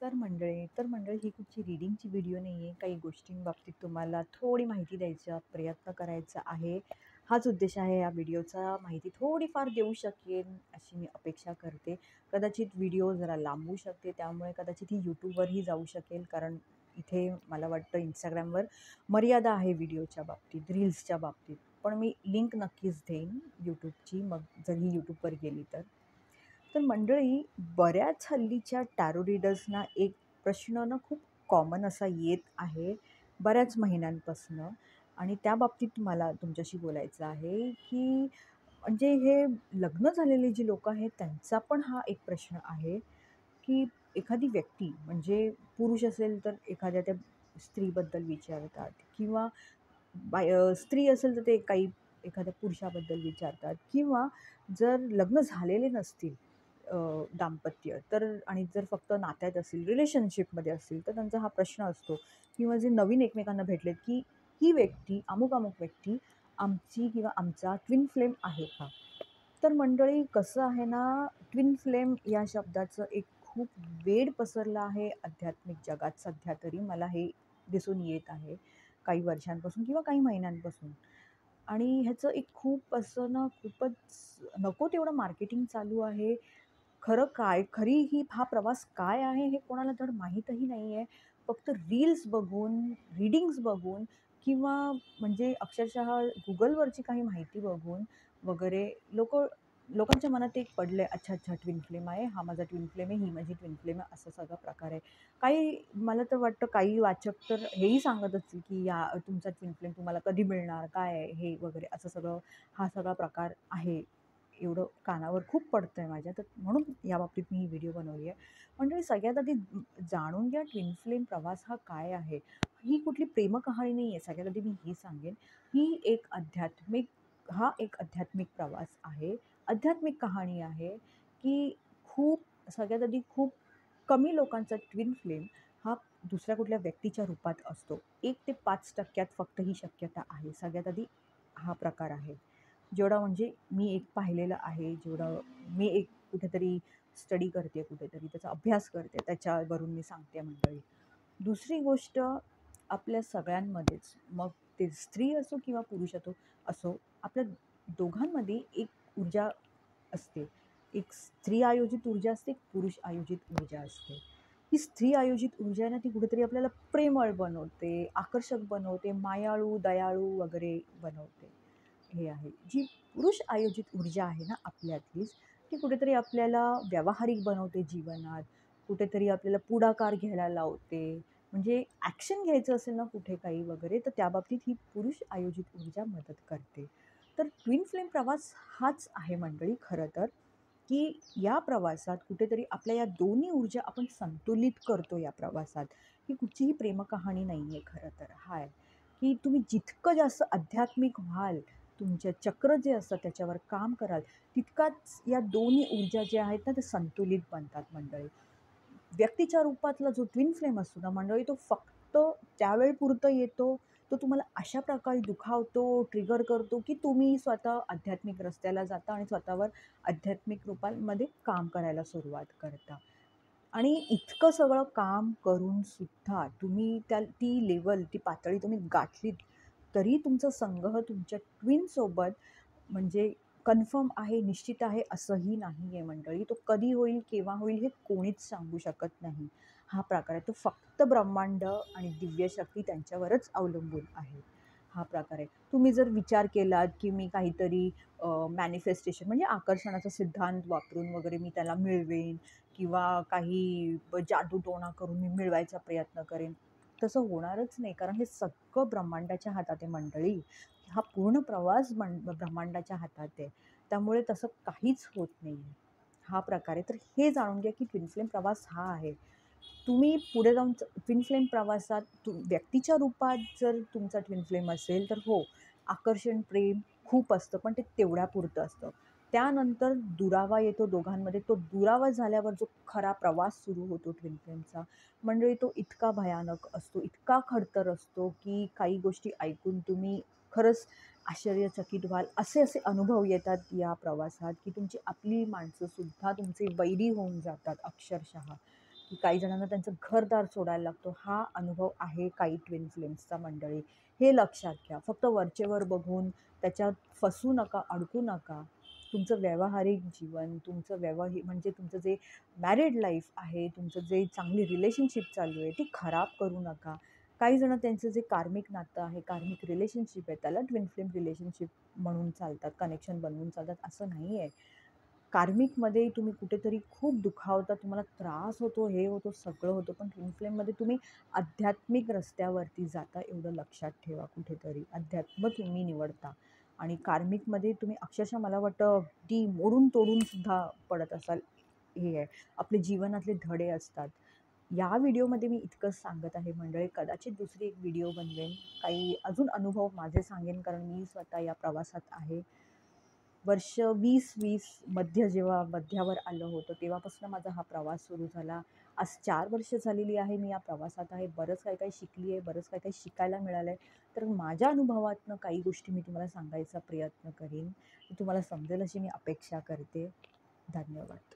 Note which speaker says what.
Speaker 1: तर मंडळी ही कुठची रीडिंगची व्हिडिओ नाही आहे. काही गोष्टींबाबतीत तुम्हाला थोडी माहिती द्यायचा प्रयत्न करायचा आहे. हाच उद्देश आहे या व्हिडिओचा. माहिती थोडीफार देऊ शकेन अशी मी अपेक्षा करते. कदाचित व्हिडिओ जरा लांबू शकते, त्यामुळे कदाचित ही यूट्यूबवरही जाऊ शकेल. कारण इथे मला वाटतं Instagramवर मर्यादा आहे व्हिडिओच्या बाबतीत, रील्सच्या बाबतीत. पण मी लिंक नक्कीच देईन यूट्यूबची, मग जर ही यूट्यूबवर गेली तर. तर मंडळी, बऱ्याच हल्लीच्या टॅरो रीडर्सना एक प्रश्न ना खूप कॉमन असा येत आहे बऱ्याच महिन्यांपासनं, आणि त्या बाबतीत मला तुमच्याशी बोलायचं आहे की म्हणजे हे लग्न झालेले जी लोकं आहेत त्यांचा पण हा एक प्रश्न आहे की एखादी व्यक्ती म्हणजे पुरुष असेल तर एखाद्या त्या स्त्रीबद्दल विचारतात, किंवा स्त्री असेल तर ते काही एखाद्या पुरुषाबद्दल विचारतात, किंवा जर लग्न झालेले नसतील दाम्पत्य तर, आणि जर फक्त नात्यात असतील, रिलेशनशिपमध्ये असतील, तर त्यांचा हा प्रश्न असतो. किंवा जे नवीन एकमेकांना भेटलेत की ही व्यक्ती, अमुक अमुक व्यक्ती आमची किंवा आमचा ट्विन फ्लेम आहे का? तर मंडळी, कसं आहे ना, ट्विन फ्लेम या शब्दाचं एक खूप वेड पसरलं आहे आध्यात्मिक जगात. सध्या तरी मला हे दिसून येत आहे काही वर्षांपासून किंवा काही महिन्यांपासून. आणि ह्याचं एक खूप असं ना, खूपच नको तेवढं मार्केटिंग चालू आहे. खरं काय, खरी ही हा प्रवास काय आहे हे कोणाला धड माहीतही नाही आहे. फक्त रील्स बघून, रीडिंग्स बघून, किंवा म्हणजे अक्षरशः Googleवरची काही माहिती बघून वगैरे लोकांच्या मनात एक पडलं आहे, अच्छा, अच्छा, ट्विन फ्लेम आहे, हा माझा ट्विन फ्लेम आहे, ही माझी ट्विन फ्लेम आहे, असा सगळा प्रकार आहे. काही मला तर वाटतं काही वाचक तर हेही सांगत असतील की या तुमचा ट्विन फ्लेम तुम्हाला कधी मिळणार, काय आहे हे वगैरे, असं सगळं हा सगळा प्रकार आहे. एवढं कानावर खूप पडतंय माझ्या, तर म्हणून याबाबतीत मी ही व्हिडिओ बनवली आहे. म्हणजे सगळ्यात आधी जाणून घ्या ट्विन फ्लेम प्रवास हा काय आहे. ही कुठली प्रेमकहाणी नाही आहे. सगळ्यात आधी मी हे सांगेन, ही एक आध्यात्मिक प्रवास आहे. आध्यात्मिक कहाणी आहे की सगळ्यात आधी खूप कमी लोकांचा ट्विन फ्लेम हा दुसऱ्या कुठल्या व्यक्तीच्या रूपात असतो. 1 ते 5% फक्त ही शक्यता आहे. सगळ्यात आधी हा प्रकार आहे. जेवढा म्हणजे मी एक पाहिलेलं आहे, जेवढं मी एक कुठेतरी स्टडी करते, कुठेतरी त्याचा अभ्यास करते, त्याच्यावरून मी सांगते मंडळी. दुसरी गोष्ट, आपल्या सगळ्यांमध्येच, मग ते स्त्री असो किंवा पुरुष असो, आपल्या दोघांमध्ये एक ऊर्जा असते. एक स्त्री आयोजित ऊर्जा असते, एक पुरुष आयोजित ऊर्जा असते. ही स्त्री आयोजित ऊर्जा आहे ना, ती कुठेतरी आपल्याला प्रेमळ बनवते, आकर्षक बनवते, मायाळू, दयाळू वगैरे बनवते. हे आहे. जी पुरुष आयोजित ऊर्जा आहे ना आपल्यातलीच, ती कुठेतरी आपल्याला व्यावहारिक बनवते जीवनात, कुठेतरी आपल्याला पुढाकार घ्यायला लावते. म्हणजे ॲक्शन घ्यायचं असेल ना कुठे काही वगैरे, तर त्याबाबतीत ही पुरुष आयोजित ऊर्जा मदत करते. तर ट्विन फ्लेम प्रवास हाच आहे मंडळी खरं तर, की या प्रवासात कुठेतरी आपल्या या दोन्ही ऊर्जा आपण संतुलित करतो या प्रवासात. ही कुठचीही प्रेमकहाणी नाही आहे खरं तर. आहे, की तुम्ही जितकं जास्त आध्यात्मिक व्हाल, तुमचे चक्र जे असतात त्याच्यावर काम कराल, तितकाच या दोन्ही ऊर्जा ज्या आहेत ना, ते संतुलित बनतात मंडळी. व्यक्तीच्या रूपातला जो ट्विन फ्लेम असतो ना मंडळी, तो फक्त त्यावेळपुरतं येतो. तो तुम्हाला अशा प्रकारे दुखावतो, ट्रिगर करतो, की तुम्ही स्वतः आध्यात्मिक रस्त्याला जाता आणि स्वतःवर आध्यात्मिक रूपांमध्ये काम करायला सुरुवात करता. आणि इतकं सगळं काम करून सुद्धा तुम्ही ती लेवल, ती पातळी तुम्ही गाठलीत, तरी तुमचा संग्रह तुमच्या ट्विनसोबत म्हणजे कन्फर्म आहे, निश्चित आहे असंही नाही आहे मंडळी. तो कधी होईल, केव्हा होईल हे कोणीच सांगू शकत नाही. हा प्रकार आहे. तो फक्त ब्रह्मांड आणि दिव्यशक्ती त्यांच्यावरच अवलंबून आहे. हा प्रकार आहे. तुम्ही जर विचार केलात, की मी काहीतरी मॅनिफेस्टेशन म्हणजे आकर्षणाचा सिद्धांत वापरून वगैरे मी त्याला मिळवेन, किंवा काही जादूटोणा करून मी मिळवायचा प्रयत्न करेन, तसं होणारच नाही. कारण हे सगळं ब्रह्मांडाच्या हातात आहे मंडळी. हा पूर्ण प्रवास ब्रह्मांडाच्या हातात आहे. त्यामुळे तसं काहीच होत नाही आहे. हा प्रकार आहे. तर हे जाणून घ्या, की ट्विन फ्लेम प्रवास हा आहे. तुम्ही पुढे जाऊन ट्विन फ्लेम प्रवासात व्यक्तीच्या रूपात जर तुमचा ट्विन फ्लेम असेल, तर हो, आकर्षण, प्रेम खूप असतं, पण ते तेवढ्यापुरतं असतं. त्यानंतर दुरावा येतो दोघांमध्ये. तो दुरावा झाल्यावर जो खरा प्रवास सुरू होतो ट्विन फ्लेमचा, म्हणजे तो इतका भयानक असतो, इतका खडतर असतो, की काही गोष्टी ऐकून तुम्ही खरंच आश्चर्यचकित व्हाल. असे अनुभव येतात या प्रवासात, की तुमची आपली माणसंसुद्धा तुमचे वैरी होऊन जातात अक्षरशः. की काही जणांना त्यांचं घरदार सोडायला लागतो. हा अनुभव आहे काही ट्विन फ्लेम्सचा मंडळी. हे लक्षात घ्या. फक्त वरचेवर बघून त्याच्यात फसू नका, अडकू नका. तुमचं व्यावहारिक जीवन, तुमचं म्हणजे तुमचं जे मॅरिड लाईफ आहे, तुमचं जे चांगली रिलेशनशिप चालू आहे, ती खराब करू नका. काही जण त्यांचं जे कार्मिक नातं आहे, कार्मिक रिलेशनशिप आहे, त्याला ट्विन फ्लेम रिलेशनशिप म्हणून चालतात, कनेक्शन बनवून चालतात, असं नाही आहे. कार्मिकमध्ये तुम्ही कुठेतरी खूप दुखावता, तुम्हाला त्रास होतो, हे होतो, सगळं होतं. पण ट्विन फ्लेममध्ये तुम्ही आध्यात्मिक रस्त्यावरती जाता, एवढं लक्षात ठेवा कुठेतरी. अध्यात्म तुम्ही निवडता आणि कार्मिकमध्ये तुम्ही अक्षरशः मला वाटतं अगदी मोडून तोडून सुद्धा पडत असाल. हे आहे, आपले जीवनातले धडे असतात. या व्हिडिओमध्ये मी इतकंच सांगत आहे मंडळी. कदाचित दुसरी एक व्हिडिओ बनवेन. काही अजून अनुभव माझे सांगेन, कारण मी स्वतः या प्रवासात आहे. वर्ष 2020 जेव्हा मध्यावर आलं होतं, तेव्हापासून माझा हा प्रवास सुरू झाला. आज 4 वर्ष झालेली आहे मी या प्रवासात आहे. बरंच काही-काही शिकली आहे, बरंच काही-काही शिकायला मिळालं आहे. तर माझ्या अनुभवातनं काही गोष्टी मी तुम्हाला सांगायचा प्रयत्न करीन. तुम्हाला समजेल अशी मी अपेक्षा करते. धन्यवाद.